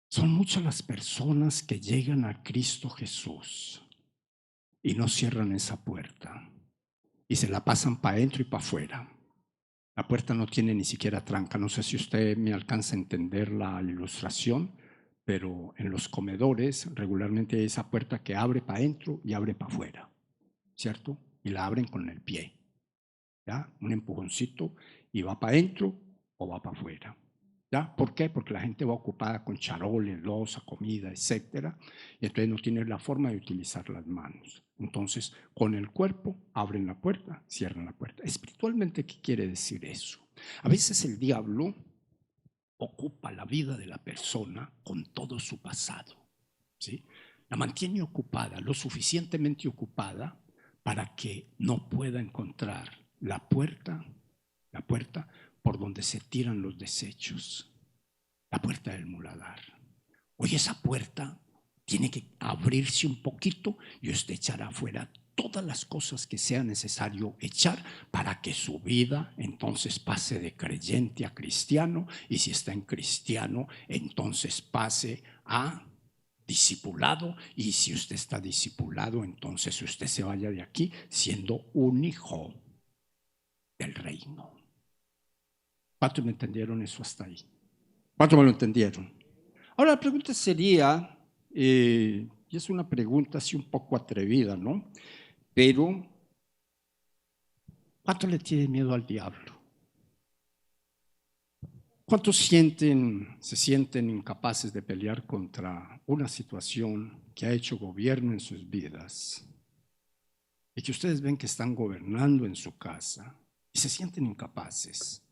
Son muchas las personas que llegan a Cristo Jesús y no cierran esa puerta y se la pasan para adentro y para afuera. La puerta no tiene ni siquiera tranca. No sé si usted me alcanza a entender la ilustración, pero en los comedores regularmente hay esa puerta que abre para adentro y abre para afuera, ¿cierto? Y la abren con el pie, ¿ya? Un empujoncito y va para adentro o va para afuera, ¿ya? ¿Por qué? Porque la gente va ocupada con charoles, loza, comida, etcétera, y entonces no tiene la forma de utilizar las manos. Entonces, con el cuerpo abren la puerta, cierran la puerta. Espiritualmente, ¿qué quiere decir eso? A veces el diablo ocupa la vida de la persona con todo su pasado, ¿sí? La mantiene ocupada, lo suficientemente ocupada para que no pueda encontrar la puerta por donde se tiran los desechos, la puerta del muladar. Hoy esa puerta tiene que abrirse un poquito y usted echará afuera todas las cosas que sea necesario echar para que su vida entonces pase de creyente a cristiano, y si está en cristiano entonces pase a discipulado, y si usted está discipulado entonces usted se vaya de aquí siendo un hijo del reino. ¿Cuántos me entendieron eso hasta ahí? ¿Cuántos me lo entendieron? Ahora la pregunta sería, y es una pregunta así un poco atrevida, ¿no? Pero, ¿cuánto le tiene miedo al diablo? ¿Cuántos se sienten incapaces de pelear contra una situación que ha hecho gobierno en sus vidas y que ustedes ven que están gobernando en su casa y se sienten incapaces?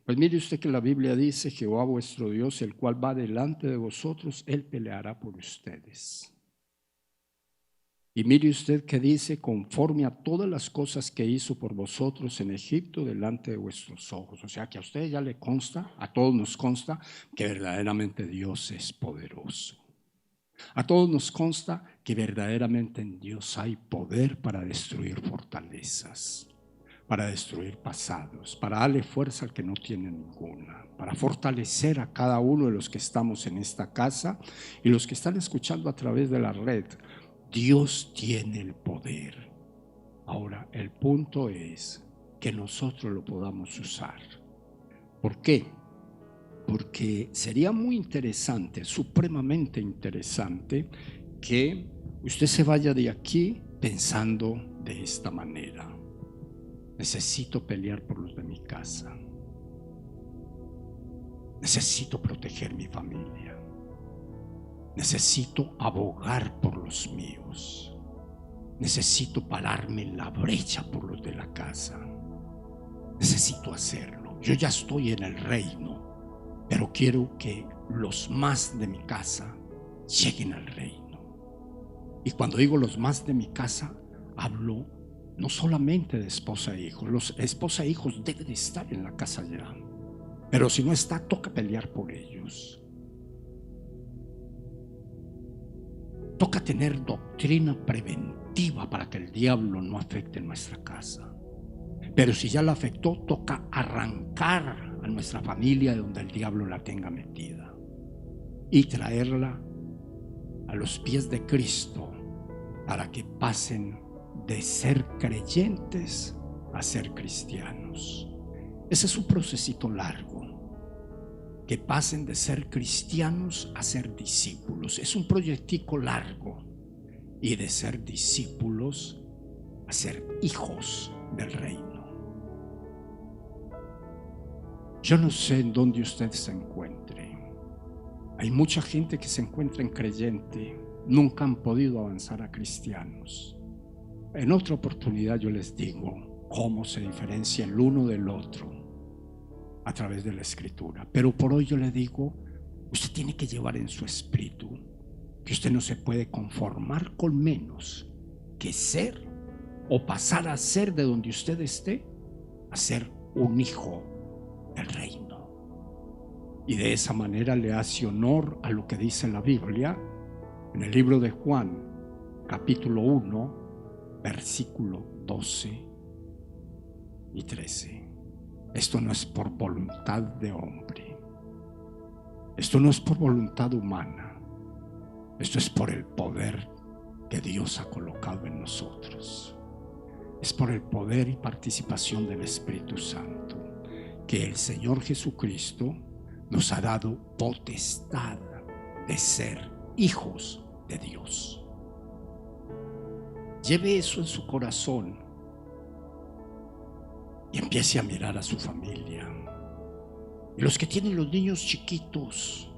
Pues mire usted que la Biblia dice: Jehová vuestro Dios, el cual va delante de vosotros, Él peleará por ustedes. Y mire usted que dice: conforme a todas las cosas que hizo por vosotros en Egipto delante de vuestros ojos. O sea que a usted ya le consta, a todos nos consta que verdaderamente Dios es poderoso. A todos nos consta que verdaderamente en Dios hay poder para destruir fortalezas, para destruir pasados, para darle fuerza al que no tiene ninguna, para fortalecer a cada uno de los que estamos en esta casa y los que están escuchando a través de la red. Dios tiene el poder. Ahora, el punto es que nosotros lo podamos usar. ¿Por qué? Porque sería muy interesante, supremamente interesante, que usted se vaya de aquí pensando de esta manera: necesito pelear por los de mi casa. Necesito proteger mi familia. Necesito abogar por los míos. Necesito pararme en la brecha por los de la casa. Necesito hacerlo. Yo ya estoy en el reino. pero quiero que los más de mi casa lleguen al reino. Y cuando digo los más de mi casa, hablo no solamente de esposa e hijos. Los esposa e hijos deben de estar en la casa ya, pero si no está, toca pelear por ellos. Toca tener doctrina preventiva para que el diablo no afecte nuestra casa. Pero si ya la afectó, toca arrancar a nuestra familia de donde el diablo la tenga metida y traerla a los pies de Cristo para que pasen de ser creyentes a ser cristianos. Ese es un procesito largo. Que pasen de ser cristianos a ser discípulos. Es un proyectico largo. Y de ser discípulos a ser hijos del reino. Yo no sé en dónde usted se encuentre. Hay mucha gente que se encuentra en creyente. Nunca han podido avanzar a cristianos. En otra oportunidad yo les digo cómo se diferencia el uno del otro a través de la escritura. Pero por hoy yo le digo, usted tiene que llevar en su espíritu que usted no se puede conformar con menos que ser o pasar a ser de donde usted esté, a ser un hijo del reino. Y de esa manera le hace honor a lo que dice la Biblia en el libro de Juan, capítulo 1, versículo 12 y 13. Esto no es por voluntad de hombre. Esto no es por voluntad humana. Esto es por el poder que Dios ha colocado en nosotros. Es por el poder y participación del Espíritu Santo que el Señor Jesucristo nos ha dado potestad de ser hijos de Dios. Lleve eso en su corazón y empiece a mirar a su familia. Y los que tienen los niños chiquitos,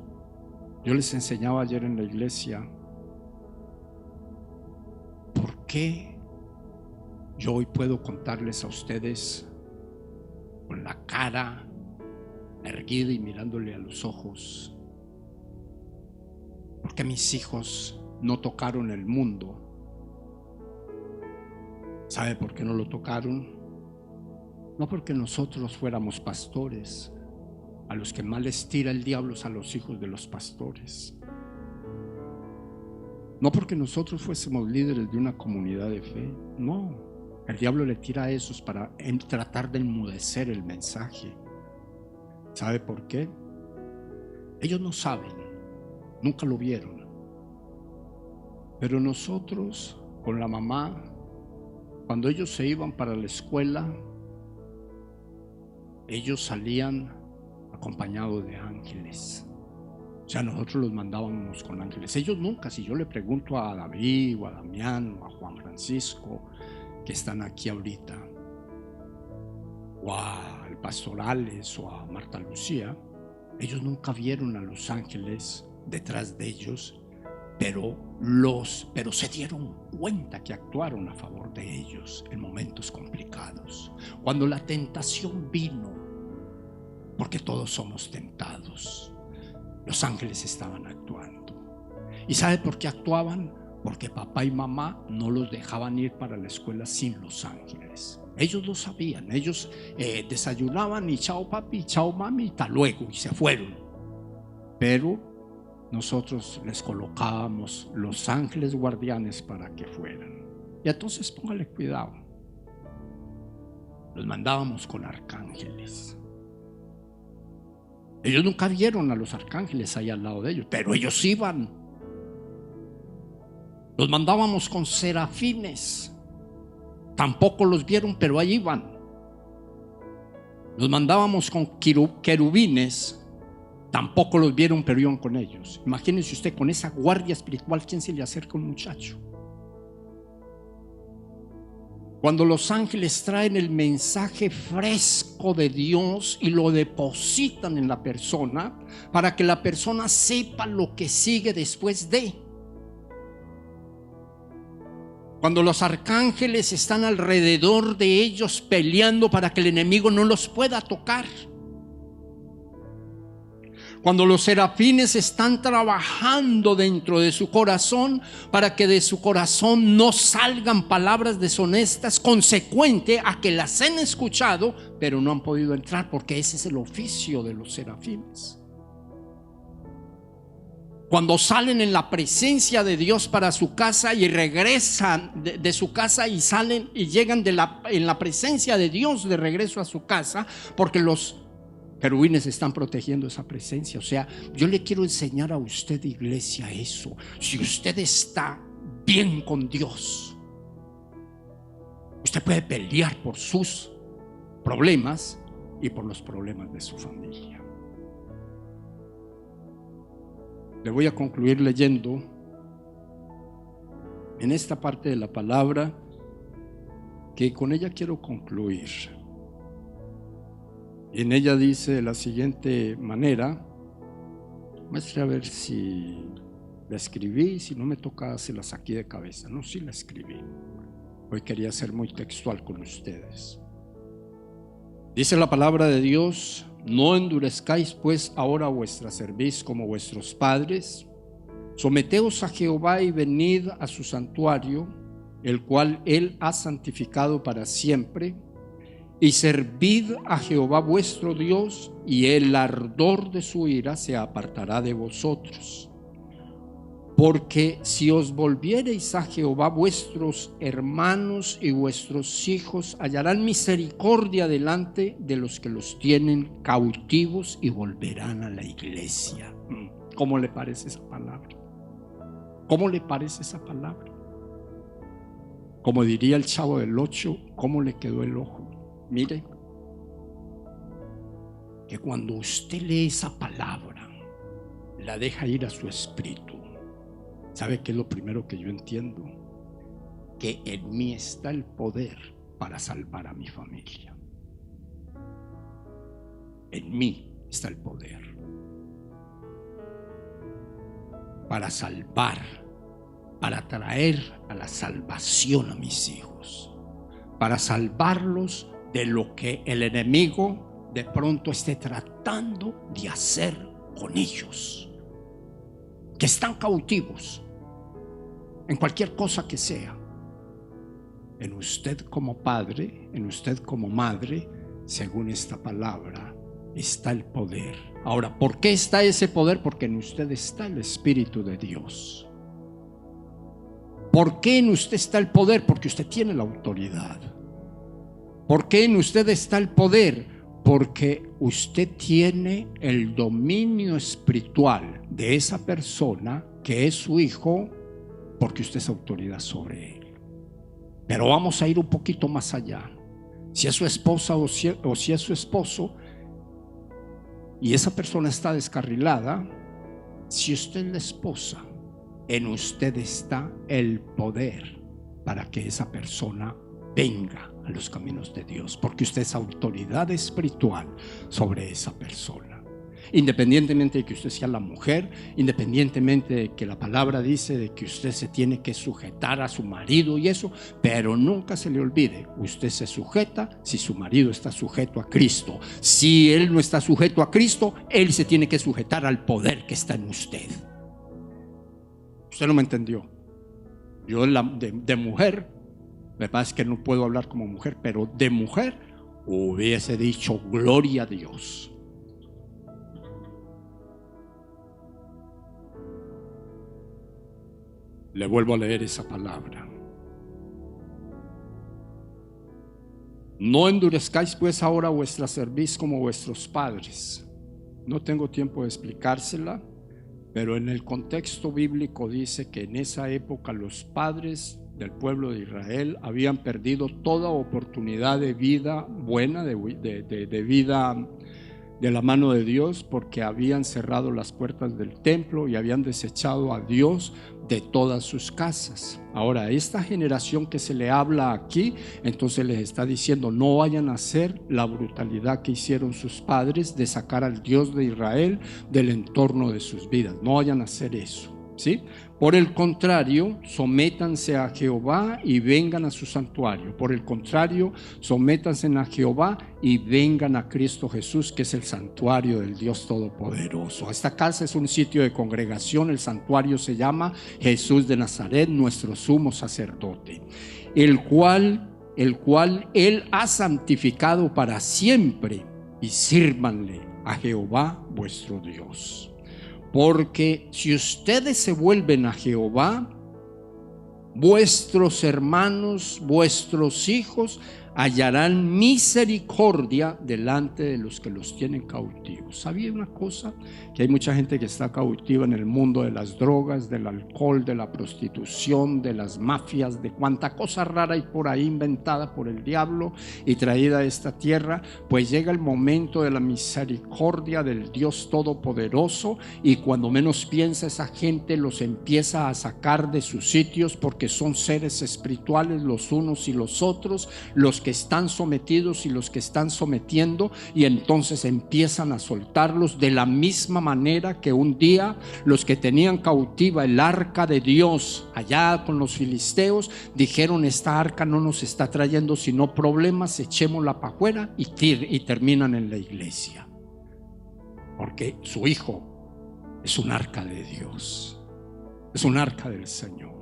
yo les enseñaba ayer en la iglesia por qué yo hoy puedo contarles a ustedes con la cara erguida y mirándole a los ojos, porque mis hijos no tocaron el mundo. ¿Sabe por qué no lo tocaron? No porque nosotros fuéramos pastores. A los que más les tira el diablo es a los hijos de los pastores. No porque nosotros fuésemos líderes de una comunidad de fe. No, el diablo le tira a esos para tratar de enmudecer el mensaje. ¿Sabe por qué? Ellos no saben, nunca lo vieron. Pero nosotros, con la mamá, cuando ellos se iban para la escuela, ellos salían acompañados de ángeles. O sea, nosotros los mandábamos con ángeles. Ellos nunca. Si yo le pregunto a David o a Damián o a Juan Francisco, que están aquí ahorita, o al pastor Alex o a Marta Lucía, ellos nunca vieron a los ángeles detrás de ellos, pero se dieron cuenta que actuaron a favor de ellos en momentos complicados. Cuando la tentación vino, porque todos somos tentados, los ángeles estaban actuando. ¿Y sabe por qué actuaban? Porque papá y mamá no los dejaban ir para la escuela sin los ángeles. Ellos lo sabían. Ellos desayunaban y chao papi, chao mami, hasta luego, y se fueron. Pero nosotros les colocábamos los ángeles guardianes para que fueran. Y entonces póngale cuidado. Los mandábamos con arcángeles. Ellos nunca vieron a los arcángeles ahí al lado de ellos, pero ellos iban. Los mandábamos con serafines. Tampoco los vieron, pero ahí iban. Los mandábamos con querubines. Tampoco los vieron, pero iban con ellos. Imagínense usted, con esa guardia espiritual, ¿quién se le acerca a un muchacho? Cuando los ángeles traen el mensaje fresco de Dios y lo depositan en la persona, para que la persona sepa lo que sigue después de. Cuando los arcángeles están alrededor de ellos peleando para que el enemigo no los pueda tocar. Cuando los serafines están trabajando dentro de su corazón para que de su corazón no salgan palabras deshonestas, consecuente a que las han escuchado, pero no han podido entrar, porque ese es el oficio de los serafines. Cuando salen en la presencia de Dios para su casa y regresan de su casa y salen y llegan en la presencia de Dios de regreso a su casa, porque los querubines están protegiendo esa presencia. O sea, yo le quiero enseñar a usted, iglesia, eso. Si usted está bien con Dios, usted puede pelear por sus problemas y por los problemas de su familia. Le voy a concluir leyendo en esta parte de la palabra, que con ella quiero concluir. En ella dice de la siguiente manera, muestre a ver si la escribí, si no me toca se la saqué de cabeza. No, sí la escribí. Hoy quería ser muy textual con ustedes. Dice la palabra de Dios: no endurezcáis pues ahora vuestra cerviz como vuestros padres. Someteos a Jehová y venid a su santuario, el cual él ha santificado para siempre. Y servid a Jehová vuestro Dios, y el ardor de su ira se apartará de vosotros. Porque si os volviereis a Jehová, vuestros hermanos y vuestros hijos hallarán misericordia delante de los que los tienen cautivos y volverán a la iglesia. ¿Cómo le parece esa palabra? ¿Cómo le parece esa palabra? Como diría el Chavo del Ocho, ¿cómo le quedó el ojo? Mire, que cuando usted lee esa palabra, la deja ir a su espíritu. ¿Sabe qué es lo primero que yo entiendo? Que en mí está el poder para salvar a mi familia. En mí está el poder para salvar, para traer a la salvación a mis hijos, para salvarlos de lo que el enemigo de pronto esté tratando de hacer con ellos, que están cautivos en cualquier cosa que sea. En usted como padre, en usted como madre, según esta palabra, está el poder. Ahora, ¿por qué está ese poder? Porque en usted está el Espíritu de Dios. ¿Por qué en usted está el poder? Porque usted tiene la autoridad. ¿Por qué en usted está el poder? Porque usted tiene el dominio espiritual de esa persona que es su hijo, porque usted es autoridad sobre él. Pero vamos a ir un poquito más allá. Si es su esposa o si es su esposo y esa persona está descarrilada, si usted es la esposa, en usted está el poder para que esa persona venga a los caminos de Dios, porque usted es autoridad espiritual sobre esa persona. Independientemente de que usted sea la mujer, independientemente de que la palabra dice de que usted se tiene que sujetar a su marido y eso, pero nunca se le olvide, usted se sujeta si su marido está sujeto a Cristo. Si él no está sujeto a Cristo, él se tiene que sujetar al poder que está en usted. Usted no me entendió. Yo de mujer, me parece que no puedo hablar como mujer, pero de mujer hubiese dicho gloria a Dios. Le vuelvo a leer esa palabra. No endurezcáis pues ahora vuestra cerviz como vuestros padres. No tengo tiempo de explicársela, pero en el contexto bíblico dice que en esa época los padres del pueblo de Israel habían perdido toda oportunidad de vida buena, de vida de la mano de Dios, porque habían cerrado las puertas del templo y habían desechado a Dios de todas sus casas. Ahora, esta generación que se le habla aquí, entonces les está diciendo: no vayan a hacer la brutalidad que hicieron sus padres de sacar al Dios de Israel del entorno de sus vidas. No vayan a hacer eso. ¿sí? Por el contrario, sométanse a Jehová y vengan a su santuario. Por el contrario, sométanse a Jehová y vengan a Cristo Jesús, que es el santuario del Dios Todopoderoso. Esta casa es un sitio de congregación. El santuario se llama Jesús de Nazaret, nuestro sumo sacerdote, el cual Él ha santificado para siempre, y sírvanle a Jehová vuestro Dios. Porque si ustedes se vuelven a Jehová, vuestros hermanos, vuestros hijos hallarán misericordia delante de los que los tienen cautivos. ¿Sabía una cosa? Que hay mucha gente que está cautiva en el mundo de las drogas, del alcohol, de la prostitución, de las mafias, de cuánta cosa rara hay por ahí inventada por el diablo y traída a esta tierra. Pues llega el momento de la misericordia del Dios Todopoderoso, y cuando menos piensa, esa gente los empieza a sacar de sus sitios, porque son seres espirituales los unos y los otros, los que están sometidos y los que están sometiendo, y entonces empiezan a soltarlos de la misma manera que un día los que tenían cautiva el arca de Dios allá con los filisteos dijeron: esta arca no nos está trayendo sino problemas, echémosla para afuera, y terminan en la iglesia, porque su hijo es un arca de Dios, es un arca del Señor.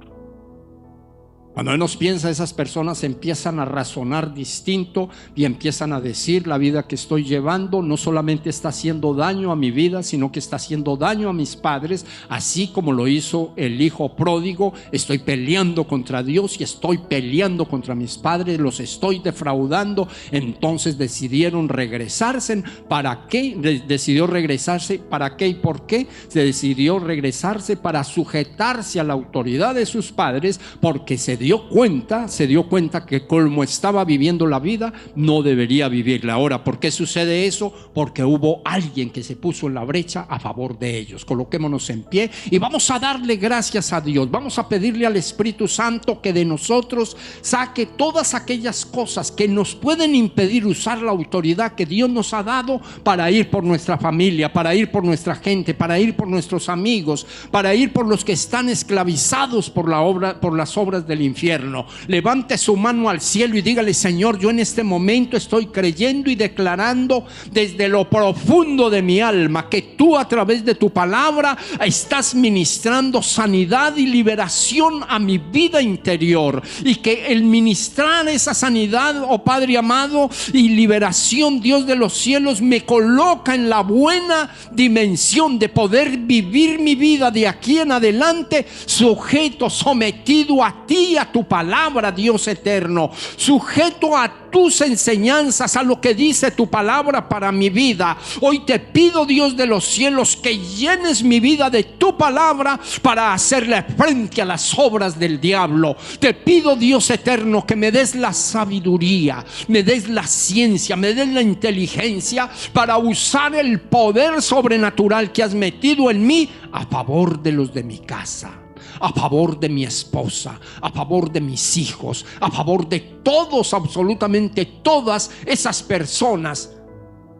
Cuando menos piensa, esas personas empiezan a razonar distinto y empiezan a decir: la vida que estoy llevando no solamente está haciendo daño a mi vida, sino que está haciendo daño a mis padres, así como lo hizo el hijo pródigo. Estoy peleando contra Dios y estoy peleando contra mis padres, los estoy defraudando. Entonces decidieron regresarse. ¿Para qué? Decidió regresarse. ¿Para qué y por qué? Se decidió regresarse para sujetarse a la autoridad de sus padres, porque se dio cuenta que como estaba viviendo la vida, no debería vivirla. Ahora, ¿por qué sucede eso? Porque hubo alguien que se puso en la brecha a favor de ellos. Coloquémonos en pie y vamos a darle gracias a Dios. Vamos a pedirle al Espíritu Santo que de nosotros saque todas aquellas cosas que nos pueden impedir usar la autoridad que Dios nos ha dado para ir por nuestra familia, para ir por nuestra gente, para ir por nuestros amigos, para ir por los que están esclavizados por las obras del infierno. Levante su mano al cielo y dígale: Señor, yo en este momento estoy creyendo y declarando desde lo profundo de mi alma que tú, a través de tu palabra, estás ministrando sanidad y liberación a mi vida interior, y que el ministrar esa sanidad, oh Padre amado, y liberación, Dios de los cielos, me coloca en la buena dimensión de poder vivir mi vida de aquí en adelante sujeto, sometido a ti, a tu palabra, Dios eterno, sujeto a tus enseñanzas, a lo que dice tu palabra para mi vida. Hoy te pido, Dios de los cielos, que llenes mi vida de tu palabra para hacerle frente a las obras del diablo. Te pido, Dios eterno, que me des la sabiduría, me des la ciencia, me des la inteligencia para usar el poder sobrenatural que has metido en mí a favor de los de mi casa, a favor de mi esposa, a favor de mis hijos, a favor de todos, absolutamente todas esas personas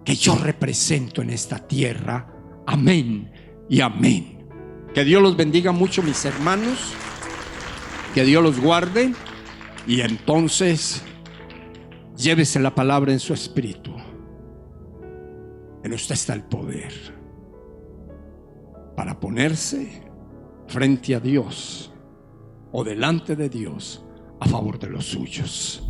que yo represento en esta tierra. Amén y amén. Que Dios los bendiga mucho, mis hermanos, que Dios los guarde, y entonces llévese la palabra en su espíritu. En usted está el poder para ponerse frente a Dios o delante de Dios a favor de los suyos.